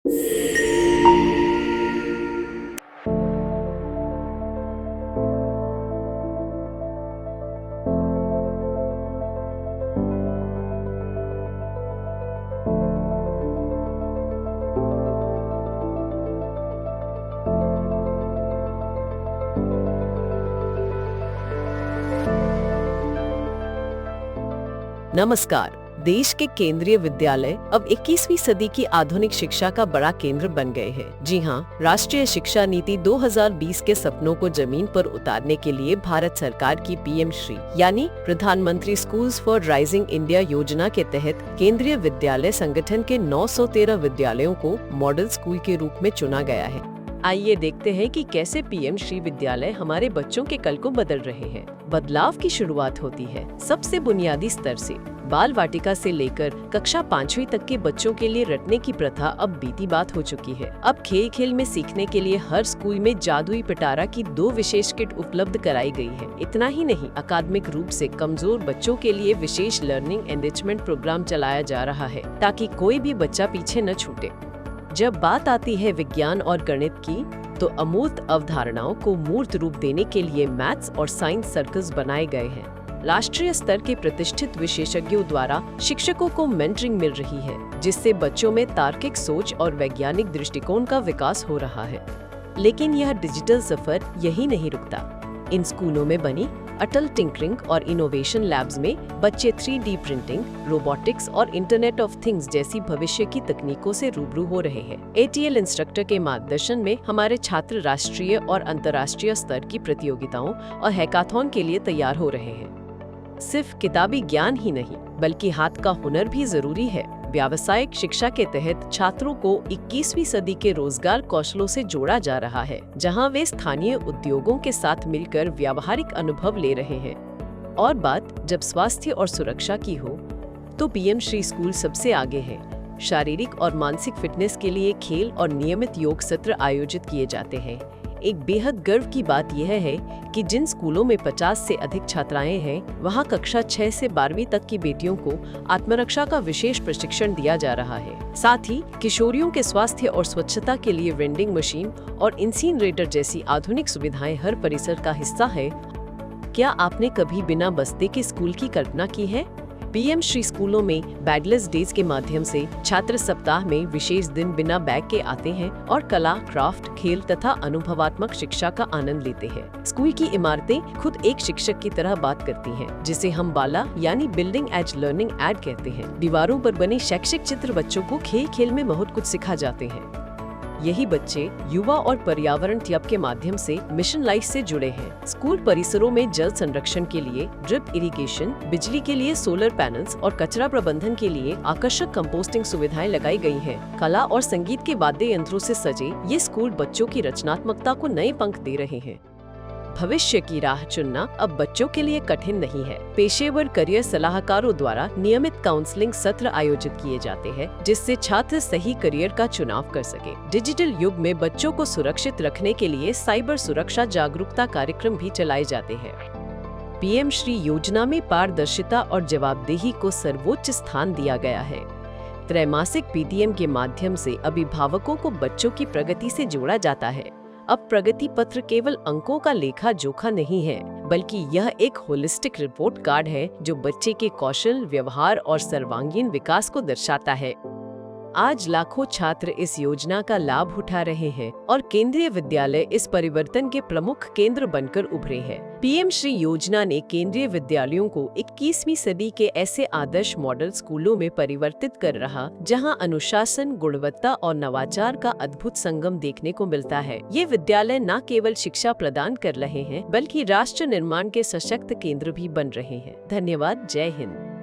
नमस्कार। देश के केंद्रीय विद्यालय अब 21वीं सदी की आधुनिक शिक्षा का बड़ा केंद्र बन गए हैं। जी हाँ, राष्ट्रीय शिक्षा नीति 2020 के सपनों को जमीन पर उतारने के लिए भारत सरकार की पीएम श्री यानी प्रधानमंत्री स्कूल्स फॉर राइजिंग इंडिया योजना के तहत केंद्रीय विद्यालय संगठन के 913 विद्यालयों को मॉडल स्कूल के रूप में चुना गया है। आइए देखते हैं कि कैसे पीएम श्री विद्यालय हमारे बच्चों के कल को बदल रहे हैं। बदलाव की शुरुआत होती है सबसे बुनियादी स्तर से। बाल वाटिका से लेकर कक्षा 5वीं तक के बच्चों के लिए रटने की प्रथा अब बीती बात हो चुकी है। अब खेल खेल में सीखने के लिए हर स्कूल में जादुई पिटारा की 2 विशेष किट उपलब्ध कराई गई है। इतना ही नहीं, अकादमिक रूप से कमजोर बच्चों के लिए विशेष लर्निंग एनरिचमेंट प्रोग्राम चलाया जा रहा है ताकि कोई भी बच्चा पीछे न छूटे। जब बात आती है विज्ञान और गणित की, तो अमूर्त अवधारणाओं को मूर्त रूप देने के लिए मैथ्स और साइंस सर्कल्स बनाए गए हैं। राष्ट्रीय स्तर के प्रतिष्ठित विशेषज्ञों द्वारा शिक्षकों को मेंटरिंग मिल रही है, जिससे बच्चों में तार्किक सोच और वैज्ञानिक दृष्टिकोण का विकास हो रहा है। लेकिन यह डिजिटल सफर यही नहीं रुकता। इन स्कूलों में बनी अटल टिंकरिंग और इनोवेशन लैब्स में बच्चे 3D प्रिंटिंग, रोबोटिक्स और इंटरनेट ऑफ थिंग्स जैसी भविष्य की तकनीकों से रूबरू हो रहे हैं। ATL इंस्ट्रक्टर के मार्गदर्शन में हमारे छात्र राष्ट्रीय और अंतर्राष्ट्रीय स्तर की प्रतियोगिताओं और हैकाथॉन के लिए तैयार हो रहे हैं। सिर्फ किताबी ज्ञान ही नहीं, बल्कि हाथ का हुनर भी जरूरी है। व्यावसायिक शिक्षा के तहत छात्रों को 21वीं सदी के रोजगार कौशलों से जोड़ा जा रहा है, जहां वे स्थानीय उद्योगों के साथ मिलकर व्यावहारिक अनुभव ले रहे हैं। और बात जब स्वास्थ्य और सुरक्षा की हो, तो पीएम श्री स्कूल सबसे आगे है। शारीरिक और मानसिक फिटनेस के लिए खेल और नियमित योग सत्र आयोजित किए जाते हैं। एक बेहद गर्व की बात यह है कि जिन स्कूलों में 50 से अधिक छात्राएं हैं, वहां कक्षा 6 से 12वीं तक की बेटियों को आत्मरक्षा का विशेष प्रशिक्षण दिया जा रहा है। साथ ही किशोरियों के स्वास्थ्य और स्वच्छता के लिए वेंडिंग मशीन और इंसिनरेटर जैसी आधुनिक सुविधाएं हर परिसर का हिस्सा है। क्या आपने कभी बिना बस्ते के स्कूल की कल्पना की है? पीएम श्री स्कूलों में बैगलेस डेज के माध्यम से छात्र सप्ताह में विशेष दिन बिना बैग के आते हैं और कला, क्राफ्ट, खेल तथा अनुभवात्मक शिक्षा का आनंद लेते हैं। स्कूल की इमारतें खुद एक शिक्षक की तरह बात करती हैं, जिसे हम बाला यानी बिल्डिंग एज लर्निंग एड कहते हैं। दीवारों पर बने शैक्षिक चित्र बच्चों को खेल खेल में बहुत कुछ सिखा जाते हैं। यही बच्चे युवा और पर्यावरण क्लब के माध्यम से मिशन लाइफ से जुड़े हैं। स्कूल परिसरों में जल संरक्षण के लिए ड्रिप इरिगेशन, बिजली के लिए सोलर पैनल्स और कचरा प्रबंधन के लिए आकर्षक कंपोस्टिंग सुविधाएं लगाई गई हैं। कला और संगीत के वाद्य यंत्रों से सजे ये स्कूल बच्चों की रचनात्मकता को नए पंख दे रहे हैं। भविष्य की राह चुनना अब बच्चों के लिए कठिन नहीं है। पेशेवर करियर सलाहकारों द्वारा नियमित काउंसलिंग सत्र आयोजित किए जाते हैं, जिससे छात्र सही करियर का चुनाव कर सके। डिजिटल युग में बच्चों को सुरक्षित रखने के लिए साइबर सुरक्षा जागरूकता कार्यक्रम भी चलाए जाते हैं। पीएम श्री योजना में पारदर्शिता और जवाबदेही को सर्वोच्च स्थान दिया गया है। त्रैमासिक PTM के माध्यम से अभिभावकों को बच्चों की प्रगति से जोड़ा जाता है। अब प्रगति पत्र केवल अंकों का लेखा जोखा नहीं है, बल्कि यह एक होलिस्टिक रिपोर्ट कार्ड है जो बच्चे के कौशल, व्यवहार और सर्वांगीण विकास को दर्शाता है। आज लाखों छात्र इस योजना का लाभ उठा रहे हैं और केंद्रीय विद्यालय इस परिवर्तन के प्रमुख केंद्र बनकर उभरे हैं। पीएम श्री योजना ने केंद्रीय विद्यालयों को 21वीं सदी के ऐसे आदर्श मॉडल स्कूलों में परिवर्तित कर रहा, जहां अनुशासन, गुणवत्ता और नवाचार का अद्भुत संगम देखने को मिलता है। ये विद्यालय न केवल शिक्षा प्रदान कर रहे हैं, बल्कि राष्ट्र निर्माण के सशक्त केंद्र भी बन रहे हैं। धन्यवाद। जय हिंद।